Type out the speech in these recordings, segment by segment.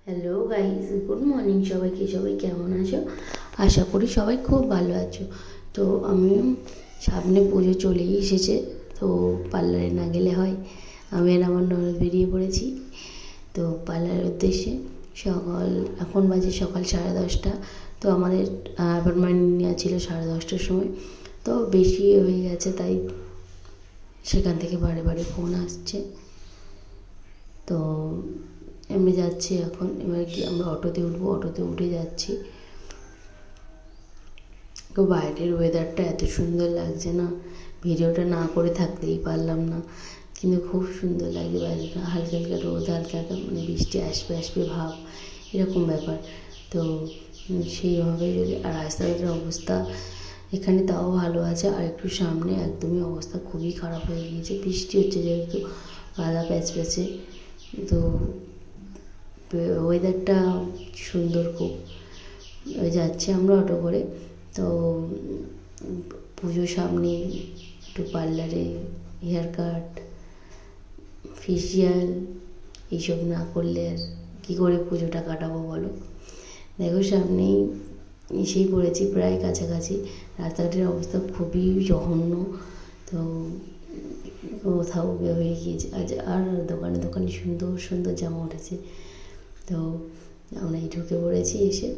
Hello guys, good morning সবাইকে। সবাই কেমন আছো? আশা করি সবাই খুব ভালো আছো। তো আমি সামনে পুজো চলেই এসেছে, তো পার্লারে না গেলে হয়। আমি আর আমার ননদ বেরিয়ে পড়েছি তো পার্লারের উদ্দেশ্যে। এখন বাজে সকাল 10:30। তো আমাদের অ্যাপয়েন্টমেন্ট নেওয়া ছিল 10:30টার সময়, তো বেশি হয়ে গেছে, তাই সেখান থেকে বারে বারে ফোন আসছে। তো আমি যাচ্ছি এখন। এবার কি আমরা অটোতে উঠবো, অটোতে উঠে যাচ্ছি। তো বাইরের ওয়েদারটা এত সুন্দর লাগছে না, ভিডিওটা না করে থাকতেই পারলাম না, কিন্তু খুব সুন্দর লাগে বাইরেটা। হালকা হালকা রোদ, হালকা হালকা মানে বৃষ্টি আসবে আসবে ভাব, এরকম ব্যাপার। তো সেইভাবে যদি, আর রাস্তাঘাটের অবস্থা এখানে তাও ভালো আছে, আর একটু সামনে একদমই অবস্থা খুবই খারাপ হয়ে গিয়েছে। বৃষ্টি হচ্ছে যেহেতু, কাদা প্যাচ প্যাচে। তো ওয়েদারটা সুন্দর খুব। যাচ্ছি আমরা অটো করে। তো পুজোর সামনে একটু পার্লারে হেয়ার কাট, ফেসিয়াল এইসব না করলে আর কী করে পুজোটা কাটাবো বলো। দেখো সামনেই এসেই পড়েছি, প্রায় কাছাকাছি। রাস্তাঘাটের অবস্থা খুবই জঘন্য। তো কোথাও হয়ে গিয়েছে আজ, আর দোকানে দোকানে সুন্দর সুন্দর জামা উঠেছে। তো আমরা এই ঢুকে পড়েছি এসে,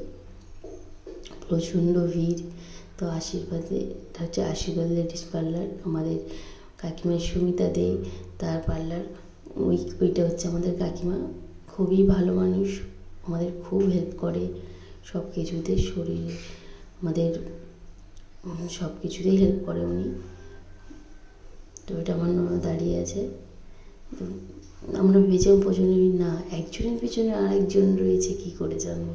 প্রচণ্ড ভিড়। তো আশীর্বাদে, এটা হচ্ছে আশীর্বাদ লেডিস পার্লার, আমাদের কাকিমা সুমিতা দে তার পার্লার। ওইটা হচ্ছে আমাদের কাকিমা, খুবই ভালো মানুষ, আমাদের খুব হেল্প করে সব কিছুতে, শরীরে আমাদের সব কিছুতেই হেল্প করে উনি। তো এটা আমার ননদ দাঁড়িয়ে আছে। তো আমরা ভেবেছিলাম প্রচণ্ড না, একজনের পিছনে আরেকজন রয়েছে, কী করে জানবো?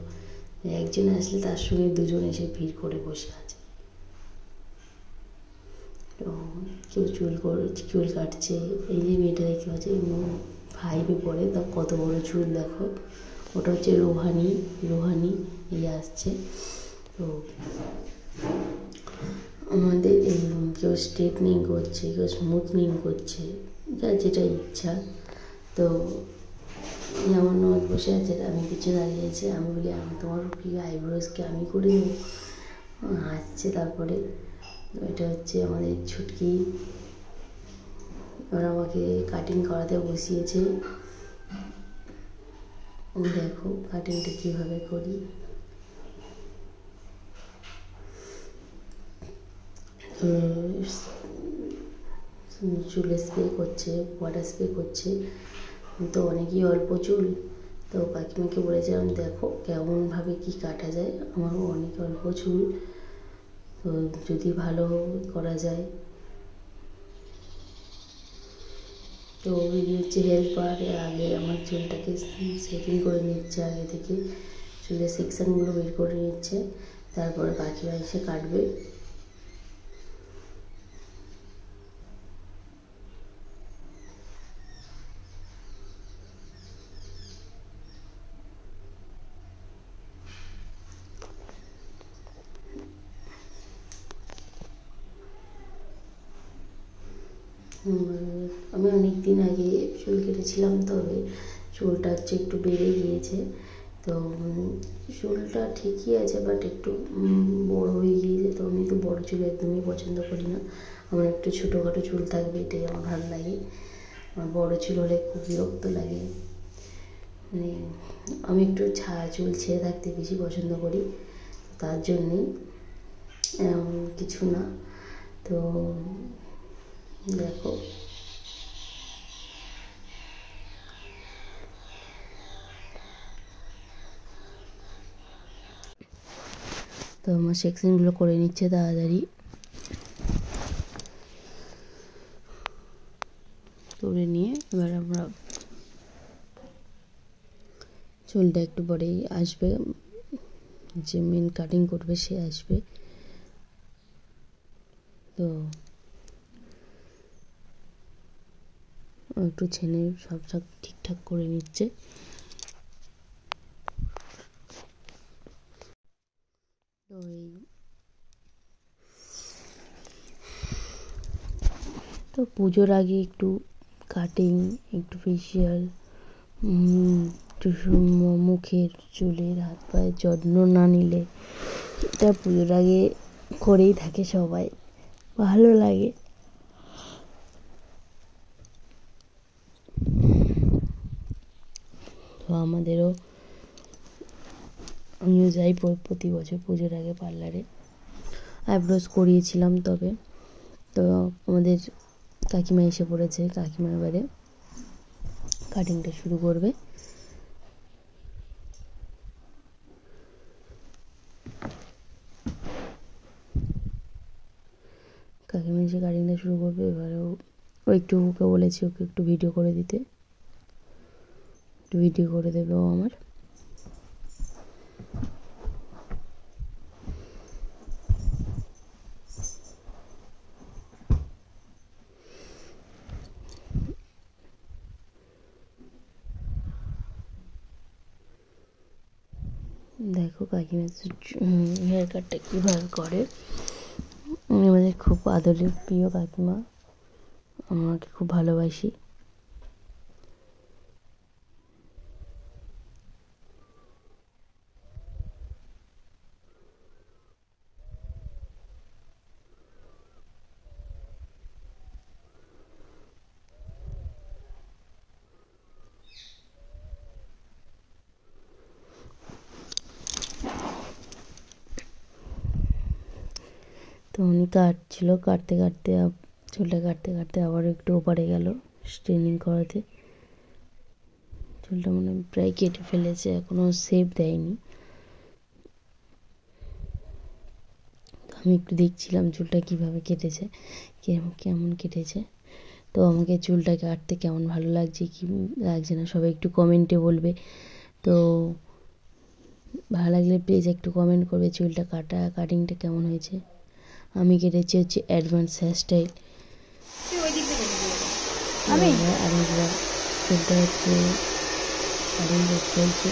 একজন আসলে তার সঙ্গে দুজন এসে ভিড় করে বসে আছে। তো কেউ চুল কাটছে। এই যে মেয়েটা দেখতে পাচ্ছে, 5-এ পড়ে, তা কত বড় চুল দেখো। ওটা হচ্ছে রোহানি এই আসছে। তো আমাদের কেউ স্ট্রেটনিং করছে, কেউ স্মুথনিং করছে, যার যেটা ইচ্ছা। তো যেমন নদ বসে আছে, আমি পিছনে দাঁড়িয়ে আছে, আমি বলি আমি তোমার কি আইব্রোজকে আমি করে দেবো, হাসছে। তারপরে এটা হচ্ছে আমাদের ছুটকি, ওরা আমাকে কাটিং করাতে বসিয়েছে। দেখো কাটিংটা কীভাবে করি। চুলে স্প্রে করছে, ওয়াটার স্প্রে করছে। তো অনেকই অল্প চুল, তো কাকিমাকে বলেছিলাম দেখো কেমনভাবে কি কাটা যায়, আমারও অনেক অল্প চুল, তো যদি ভালো করা যায়। তো ওই হচ্ছে হেল্পার, আগে আমার চুলটাকে সেটিং করে নিচ্ছে, আগে থেকে চুলের সেকশানগুলো বের করে নিচ্ছে, তারপরে কাকিমা এসে কাটবে। আমি অনেক দিন আগে চুল কেটেছিলাম, তবে চুলটা হচ্ছে একটু বেড়ে গিয়েছে। তো চুলটা ঠিকই আছে, বাট একটু বড় হয়ে গিয়েছে। তো আমি তো বড় চুল একদমই পছন্দ করি না, আমার একটু ছোটোখাটো চুল থাকবে, এটাই আমার ভালো লাগে। আমার বড় চুল হলে খুব বিরক্ত লাগে, মানে আমি একটু চুল ছেড়ে থাকতে বেশি পছন্দ করি, তার জন্যেই কিছু না। তো দেখো তো আমার সেকশনগুলো করে নিচ্ছে তাড়াতাড়ি করে নিয়ে, এবার আমরা চুলটা একটু পরেই আসবে, যে মেন কাটিং করবে সে আসবে। তো একটু ছেনে সব ঠিকঠাক করে নিচ্ছে। তো তো পুজোর আগে একটু কাটিং, একটু ফেসিয়াল, একটু মুখের চুলের হাত পায়ের যত্ন না নিলে, এটা পুজোর আগে করেই থাকে সবাই, ভালো লাগে। তো আমাদেরও, আমিও যাই প্রতি বছর পুজোর আগে পার্লারে, আইব্রোজ করিয়েছিলাম। তবে তো আমাদের কাকিমা এসে পড়েছে, কাকিমা এবারে কাটিংটা শুরু করবে। কাকিমা এসে কাটিংটা শুরু করবে। এবারে ও একটু, ওকে বলেছি ওকে একটু ভিডিও করে দিতে, একটু ভিডিও করে দেবে ও আমার। দেখো কাকিমা হেয়ার কাটটা কীভাবে করে। আমাদের খুব আদরের প্রিয় কাকিমা, আমাকে খুব ভালোবাসি। তো উনি কাটছিল, কাটতে কাটতে চুলটা কাটতে কাটতে আবার একটু ওপারে গেল স্ট্রেনিং করাতে। চুলটা মনে প্রায় কেটে ফেলেছে, এখনও শেপ দেয়নি। আমি একটু দেখছিলাম চুলটা কীভাবে কেটেছে, কেমন কেটেছে। তো আমাকে চুলটা কাটতে কেমন ভালো লাগছে কি লাগছে না সবাই একটু কমেন্টে বলবে। তো ভালো লাগলে প্লিজ একটু কমেন্ট করবে চুলটা কাটিংটা কেমন হয়েছে। আমি কেটেছি হচ্ছে অ্যাডভান্স হেয়ারস্টাইল। আরেকবার চুলটা হচ্ছে কাটিং করতে হয়েছে।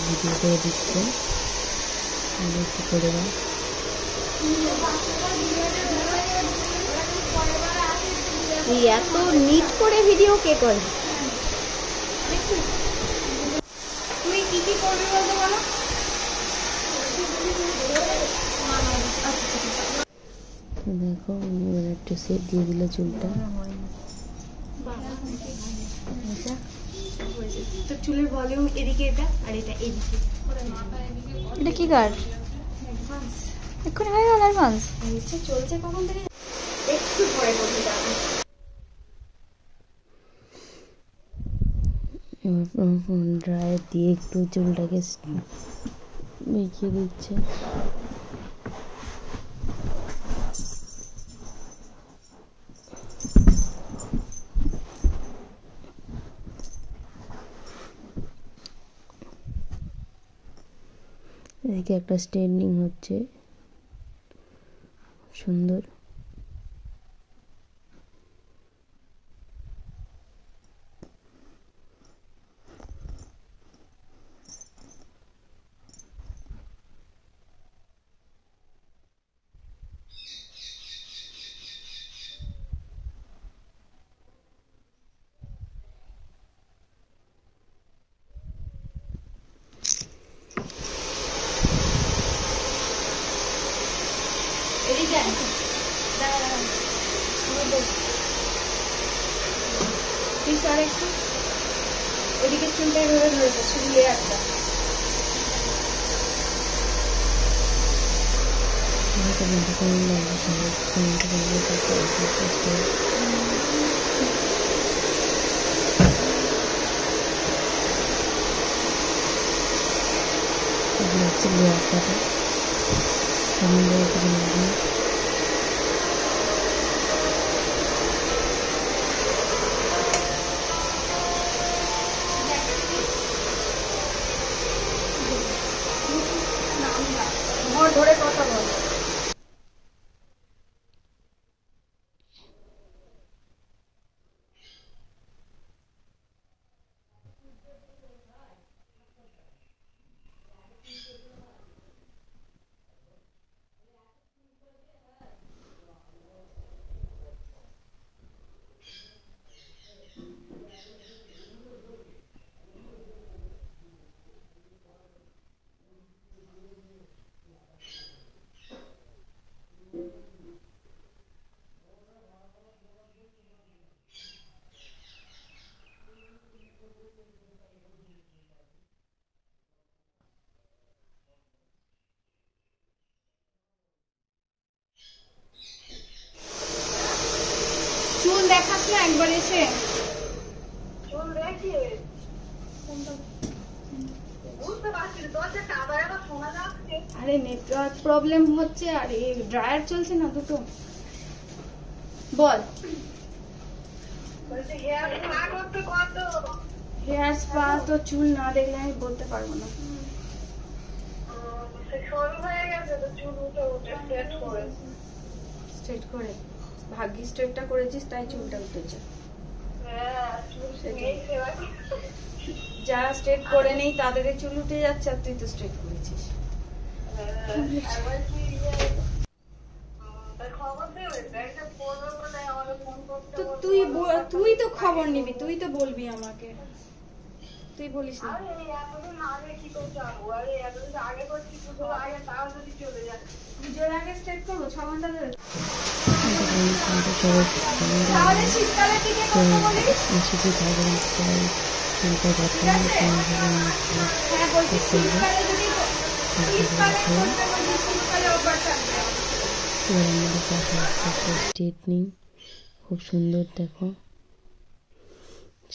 ভিডিও করে দিচ্ছে, একটু করে দাও। এত নিট করে ভিডিও কে করে? তুই কি কি করবি বলতে বলো। দেখো একটু সেট দিয়ে দিল চুলটা। তোর চুলের ভলিউম এদিকে, এটা আর এটা এদিকে। এটা কি কাট? এক্ষুনি হয়ে গেল অ্যাডভান্স। চলছে কখন থেকে? একটু পরে করবি। ড্রায়ার দিয়ে একটু চুলটাকে মেখে দিচ্ছে। এদিকে একটা স্ট্রেটনিং হচ্ছে সুন্দর। ওদিকে চুলটা এভাবে ধরেছে, শুধু লেয়ারটা। ধরে কথা বল। দেখাস না একবার এসে? আরে নেটওয়ার্ক প্রবলেম হচ্ছে, আর এই ড্রায়ার চলছে না দুটো। বল। হেয়ার স্পা তো চুল না দেখলে আমি বলতে পারবো না। স্ট্রেট করে ভাগ্যি স্ট্রেটটা করেছিস তাই চুলটা উঠেছে। যারা স্ট্রেট করে নেই তাদের চুল উঠে যাচ্ছে, আর তুই তো স্ট্রেট করেছিস। তো তুই তো খবর নিবি, তুই তো বলবি আমাকে, তুই বলিস না। পুজোর আগে স্ট্রেট করবো 6 ঘন্টা ধরে। তাহলে শীতকালের দিকে কথা বলিস। হ্যাঁ বলছি শীতকালে যদি শীতকালে করতে বলছি, শীতকালে অফার থাকবে। স্ট্রেটনিং খুব সুন্দর, দেখো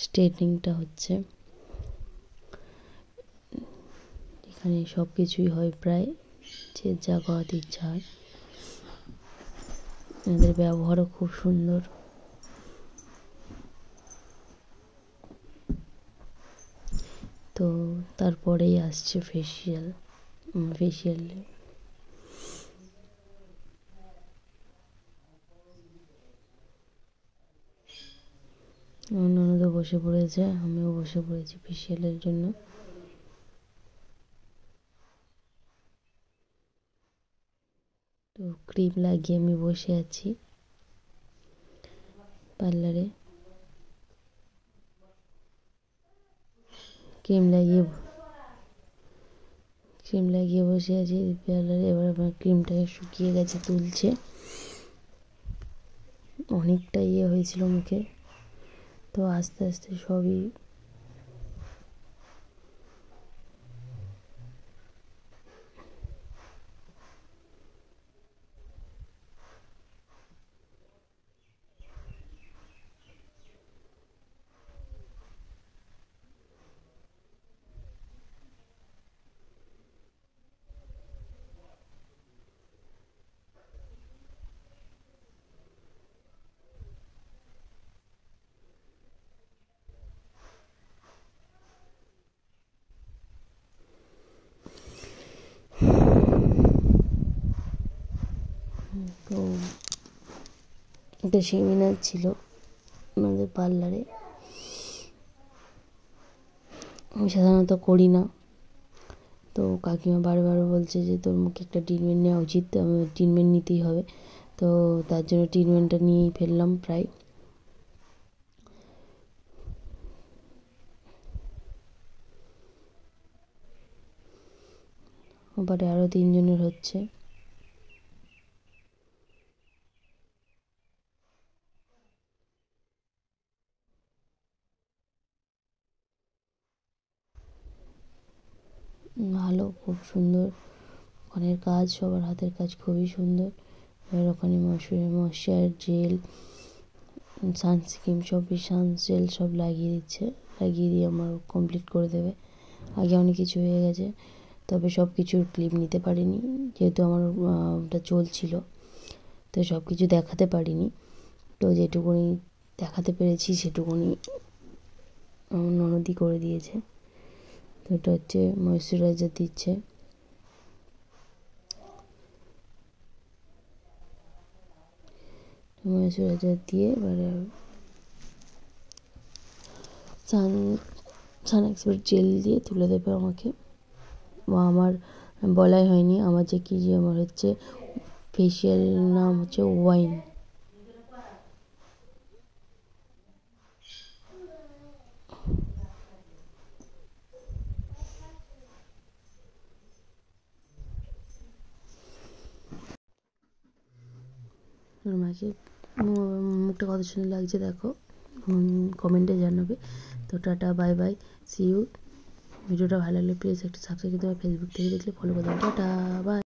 স্ট্রেটনিংটা হচ্ছে এখানে সব কিছুই হয় প্রায়, যে যা করাতে ইচ্ছা হয়। এদের ব্যবহারও খুব সুন্দর। তো তারপরেই আসছে ফেসিয়াল। অন্যান্য বসে পড়েছে, আমিও বসে পড়েছি ফেসিয়ালের জন্য। তো ক্রিম লাগিয়ে আমি বসে আছি পার্লারে। ক্রিম লাগিয়ে বসে আছি পার্লারে। এবার আমার ক্রিমটাকে শুকিয়ে গেছে, তুলছে। অনেকটা হয়েছিল মুখে, তো আস্তে আস্তে সবই তো একটা সেমিনার ছিল আমাদের পার্লারে। আমি সাধারণত করি না, তো কাকিমা বারবার বলছে যে তোর মুখে একটা ট্রিটমেন্ট নেওয়া উচিত, ট্রিটমেন্ট নিতেই হবে। তো তার জন্য ট্রিটমেন্টটা নিয়েই ফেললাম প্রায়। ওপারে আরও 3 জনের হচ্ছে। ভালো, খুব সুন্দর ওখানের কাজ, সবার হাতের কাজ খুবই সুন্দর। এবার ওখানে ময়শ্চার জেল, সানস্ক্রিন, সানজেল সব লাগিয়ে দিচ্ছে। লাগিয়ে দিয়ে আমার কমপ্লিট করে দেবে। আগে অনেক কিছু হয়ে গেছে, তবে সব কিছুর ক্লিপ নিতে পারিনি, যেহেতু আমার ওটা চলছিল, তো সব কিছু দেখাতে পারিনি। তো যেটুকুনি দেখাতে পেরেছি সেটুকুনি আমার ননদই করে দিয়েছে। তো এটা হচ্ছে ময়শ্চারাইজার দিচ্ছে। ময়শ্চারাইজার দিয়ে এবারে সান এক্সপার্ট জেল দিয়ে তুলে দেবে আমাকে। আমার বলাই হয়নি আমার আমার হচ্ছে ফেসিয়াল নাম হচ্ছে ওয়াইন। মাকে মুখটা কত সুন্দর লাগছে দেখো, কমেন্টে জানাবে। তো tata, bye bye, see you. ভিডিওটা ভালো লাগলে প্লিজ একটা সাবস্ক্রাইব করতে হবে। ফেসবুক থেকে দেখলে ফলো করতে হবে। Tata, by.